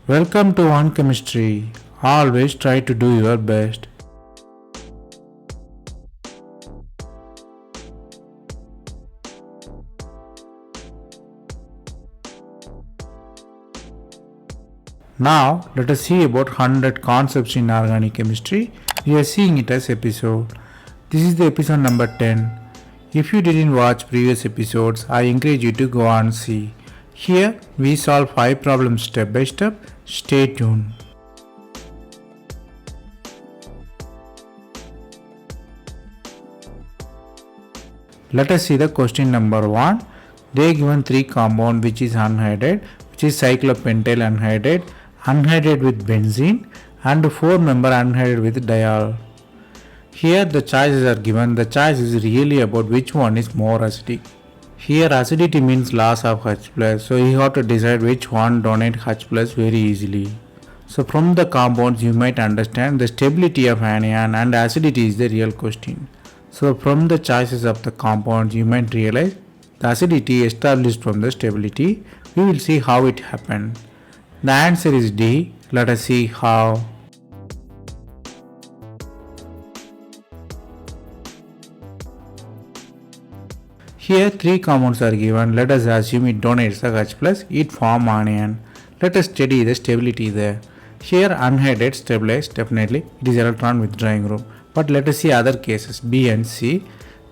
Welcome to One Chemistry. Always try to do your best. Now, let us see about 100 concepts in organic chemistry. We are seeing it as episode. This is the episode number 10. If you didn't watch previous episodes, I encourage you to go and see. Here, we solve 5 problems step by step. Stay tuned. Let us see the question number 1. They given 3 compound which is anhydride, which is cyclopentyl anhydride, anhydride with benzene, and 4 member anhydride with diol. Here the choices are given. The choice is really about which one is more acidic. Here acidity means loss of H+, so you have to decide which one donate H+ very easily. So from the compounds you might understand the stability of anion and acidity is the real question. So from the choices of the compounds you might realize the acidity established from the stability. We will see how it happened. The answer is D. Let us see how. Here 3 compounds are given. Let us assume it donates the H+, it form anion. Let us study the stability there. Here anhydride stabilized, definitely it is electron withdrawing group. But let us see other cases B and C.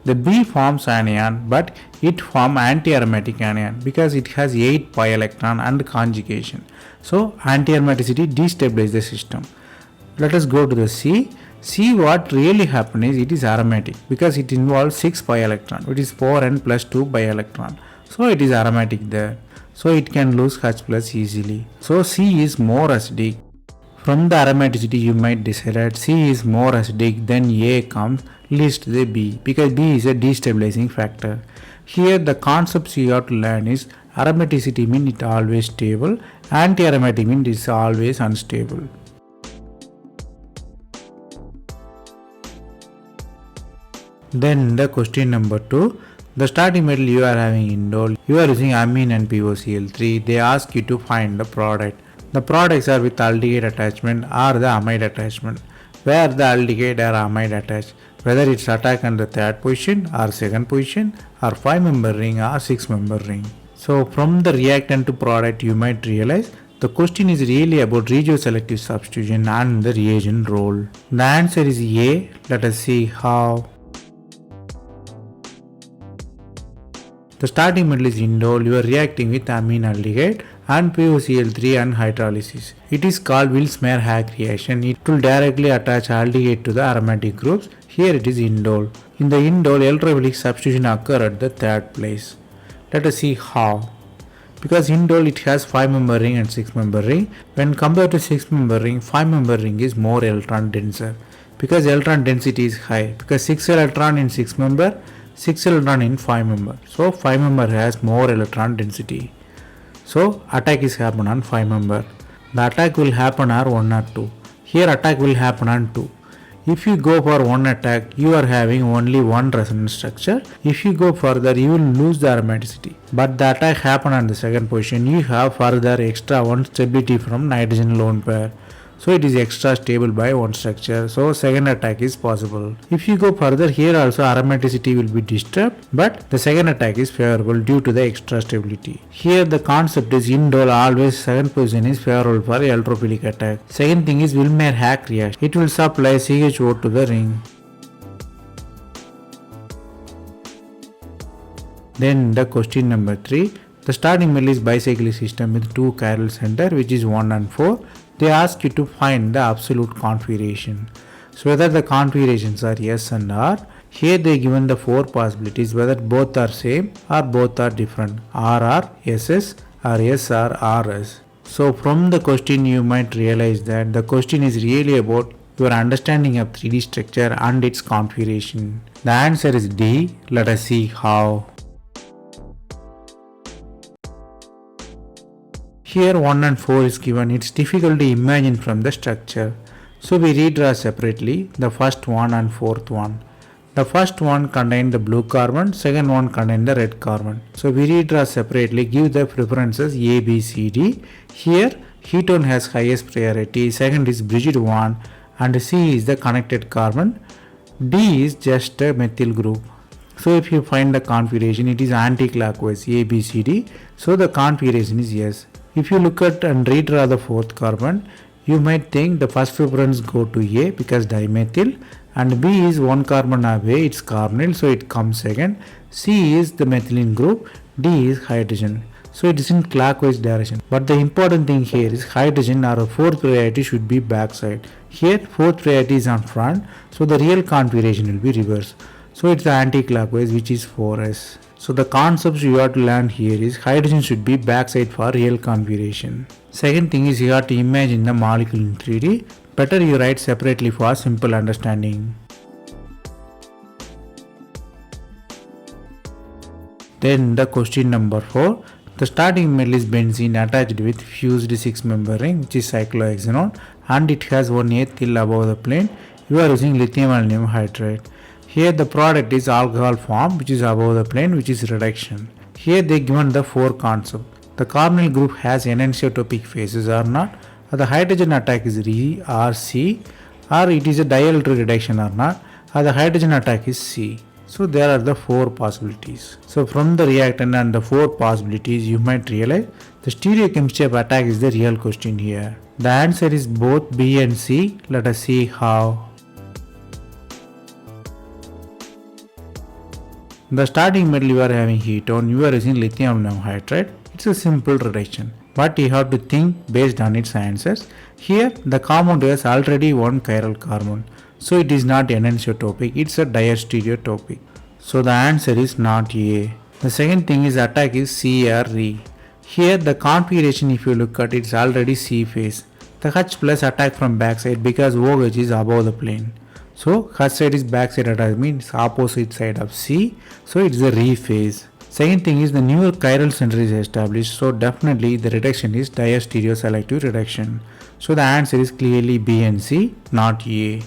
The B forms anion but it forms anti-aromatic anion because it has 8 pi electron and conjugation. So anti-aromaticity destabilizes the system. Let us go to the C. See what really happened is it is aromatic because it involves 6 pi electron, which is 4n plus 2 pi electron. So it is aromatic there. So it can lose H+ easily. So C is more acidic. From the aromaticity you might decide that C is more acidic, then A comes, least the B because B is a destabilizing factor. Here the concepts you have to learn is aromaticity means it always stable, anti-aromatic means it is always unstable. Then the question number 2. The starting metal you are having indole, you are using amine and POCl3. They ask you to find the product. The products are with aldehyde attachment or the amide attachment. Where the aldehyde or amide attached, whether it's attack on the 3rd position or 2nd position or 5-member ring or 6-member ring. So from the reactant to product you might realize the question is really about regioselective substitution and the reagent role. The answer is A. Let us see how. The starting metal is indole, you are reacting with amine aldehyde and POCl3 and hydrolysis. It is called Willsmeyer-Hack reaction. It will directly attach aldehyde to the aromatic groups. Here it is indole. In the indole, electrophilic substitution occur at the 3rd place. Let us see how. Because indole it has 5-member ring and 6-member ring. When compared to 6-member ring, 5-member ring is more electron denser. Because electron density is high. Because 6 electron in 6-member, 6 electron in 5-member. So 5-member has more electron density. So attack is happen on 5-member. The attack will happen on 1 or 2. Here attack will happen on 2. If you go for 1 attack, you are having only 1 resonance structure. If you go further, you will lose the aromaticity. But the attack happen on the 2nd position, you have further extra 1 stability from nitrogen lone pair. So it is extra stable by 1 structure. So 2nd attack is possible. If you go further, here also aromaticity will be disturbed, but the 2nd attack is favorable due to the extra stability. Here the concept is indole always 2nd position is favorable for electrophilic attack. Second thing is Willsmeyer-Hack reaction. It will supply CHO to the ring. Then the question number 3. The starting metal is bicyclic system with 2 chiral center which is 1 and 4. They ask you to find the absolute configuration. So whether the configurations are S and R. Here they given the 4 possibilities whether both are same or both are different. RR, SS or SR, RS. So from the question you might realize that the question is really about your understanding of 3D structure and its configuration. The answer is D. Let us see how. Here 1 and 4 is given. It's difficult to imagine from the structure. So we redraw separately the first one and fourth one. The first one contained the blue carbon, second one contained the red carbon. So we redraw separately, give the preferences A, B, C, D. Here ketone has highest priority, second is bridged one, and C is the connected carbon. D is just a methyl group. So if you find the configuration, it is anti-clockwise A, B, C, D. So the configuration is yes. If you look at and redraw the fourth carbon, you might think the first preference go to A because dimethyl, and B is one carbon away, it's carbonyl, so it comes second. C is the methylene group, D is hydrogen. So it is in clockwise direction. But the important thing here is hydrogen or fourth priority should be backside. Here fourth priority is on front, so the real configuration will be reverse. So it's the anti-clockwise, which is 4s. So the concepts you have to learn here is hydrogen should be backside for real configuration. Second thing is you have to imagine the molecule in 3D. Better you write separately for simple understanding. Then the question number 4. The starting metal is benzene attached with fused 6-member ring, which is cyclohexanone, and it has one ethyl above the plane. You are using lithium aluminum hydride. Here the product is alcohol form, which is above the plane, which is reduction. Here they given the 4 concepts. The carbonyl group has enantiotopic phases or not, or the hydrogen attack is Re or C, or it is a dialkyl reduction or not, or the hydrogen attack is C. So there are the 4 possibilities. So from the reactant and the 4 possibilities, you might realize the stereochemistry of attack is the real question here. The answer is both B and C. Let us see how. The starting metal you are having ketone, you are using lithium aluminum hydride. It's a simple reduction, but you have to think based on its answers. Here the compound has already one chiral carbon, so it is not anisotropic, it's a diastereotopic. So the answer is not A. The second thing is attack is C or Re. Here the configuration, if you look at it, is already C phase. The H plus attack from backside because OH is above the plane. So H side is backside attack, means opposite side of C, so it's the Re phase. Second thing is the new chiral center is established, so definitely the reduction is diastereoselective reduction. So the answer is clearly B and C, not A.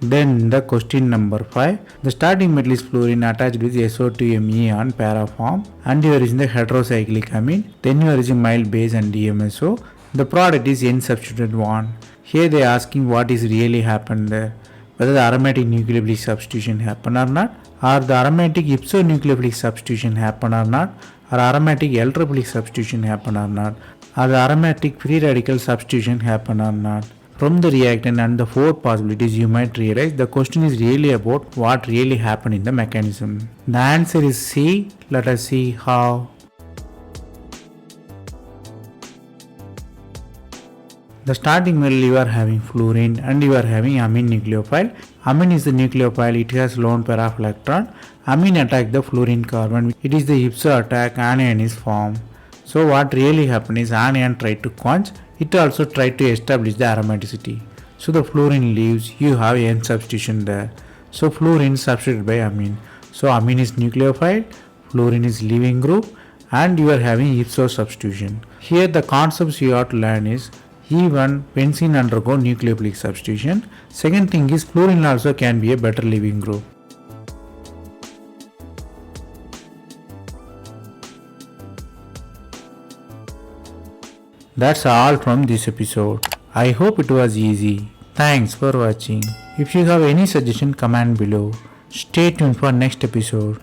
Then the question number 5. The starting metal is fluorine attached with SO2Me on para form, and you are using the heterocyclic amine. Then you are using mild base and DMSO. The product is N substituted 1. Here they are asking what is really happened there. Whether the aromatic nucleophilic substitution happened or not, or the aromatic ipsonucleophilic substitution happened or not, or aromatic electrophilic substitution happened or not, or the aromatic free radical substitution happened or not. From the reactant and the 4 possibilities, you might realize the question is really about what really happened in the mechanism. The answer is C. Let us see how. The starting metal you are having fluorine and you are having amine nucleophile. Amine is the nucleophile, it has lone pair of electron. Amine attack the fluorine carbon, it is the ipso attack, anion is formed. So what really happened is anion tried to quench, it also tried to establish the aromaticity. So the fluorine leaves, you have N substitution there. So fluorine is substituted by amine. So amine is nucleophile, fluorine is leaving group, and you are having ipso substitution. Here the concepts you have to learn is even benzene undergo nucleophilic substitution. Second thing is fluorine also can be a better leaving group. That's all from this episode. I hope it was easy. Thanks for watching. If you have any suggestion, comment below. Stay tuned for next episode.